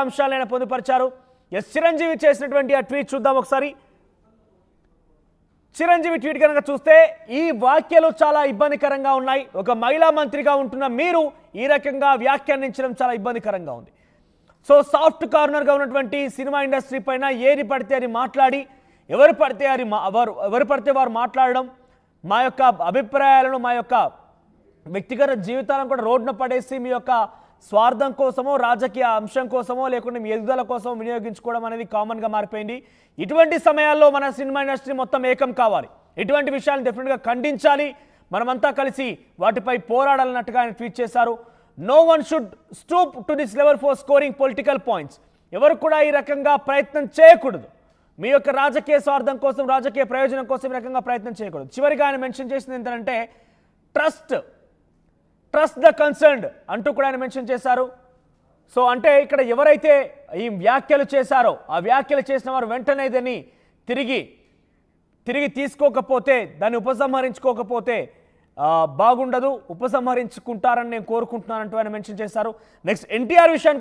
అంశాలను పొందుపరిచారు. ఎస్ చిరంజీవి చేసినటువంటి ఆ ట్వీట్ చూద్దాం ఒకసారి. చిరంజీవి ట్వీట్ కనుక చూస్తే ఈ వ్యాఖ్యలు చాలా ఇబ్బందికరంగా ఉన్నాయి. ఒక మహిళా మంత్రిగా ఉంటున్న మీరు ఈ రకంగా వ్యాఖ్యానించడం చాలా ఇబ్బందికరంగా ఉంది. సో సాఫ్ట్ కార్నర్గా ఉన్నటువంటి సినిమా ఇండస్ట్రీ పైన ఏది పడితే అది మాట్లాడి ఎవరు పడితే వారు మాట్లాడడం, మా యొక్క అభిప్రాయాలను మా యొక్క వ్యక్తిగత జీవితాలను కూడా రోడ్డున పడేసి మీ యొక్క స్వార్థం కోసమో రాజకీయ అంశం కోసమో లేకుంటే మీ ఎదుగుదల కోసమో వినియోగించుకోవడం అనేది కామన్గా మారిపోయింది. ఇటువంటి సమయాల్లో మన సినిమా ఇండస్ట్రీ మొత్తం ఏకం కావాలి. ఇటువంటి విషయాలను డెఫినెట్గా ఖండించాలి, మనమంతా కలిసి వాటిపై పోరాడాలన్నట్టుగా ఆయన ట్వీట్ చేశారు. No one should stoop to this level for scoring political points. ఎవరు కూడా ఈ రకంగా ప్రయత్నం చేయకూడదు. మీ యొక్క రాజకీయ స్వార్థం కోసం, రాజకీయ ప్రయోజనం కోసం ఈ రకంగా ప్రయత్నం చేయకూడదు. చివరిగా ఆయన మెన్షన్ చేసింది ఏంటంటే ట్రస్ట్ ద కన్సర్న్డ్ అంటూ కూడా ఆయన మెన్షన్ చేశారు. సో అంటే ఇక్కడ ఎవరైతే ఈ వ్యాఖ్యలు చేశారో ఆ వ్యాఖ్యలు చేసిన వారు వెంటనే దాన్ని తిరిగి తీసుకోకపోతే, దాన్ని ఉపసంహరించుకోకపోతే బాగుండదు, ఉపసంహరించుకుంటారని నేను కోరుకుంటున్నానంటూ ఆయన మెన్షన్ చేశారు. నెక్స్ట్ ఎన్టీఆర్ విషయానికి